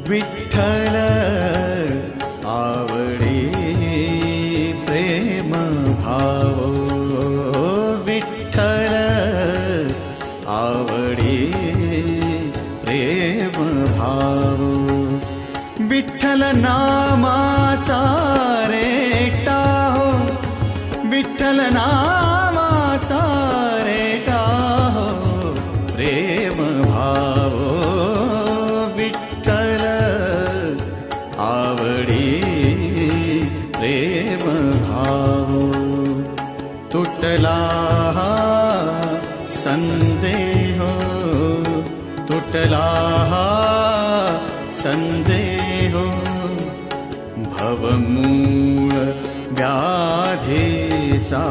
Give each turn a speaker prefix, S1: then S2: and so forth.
S1: विठ्ठल आवडी प्रेम भाव, विठ्ठल आवडी प्रेम भाव, विठ्ठल नामाचा रेटा हो, विठ्ठल नामाचा रेटा हो प्रेम भाव, विठ्ठल आवडी प्रेम भाव. तुटला संदेह, तुटला संदेह, भवमूळ व्याधीचा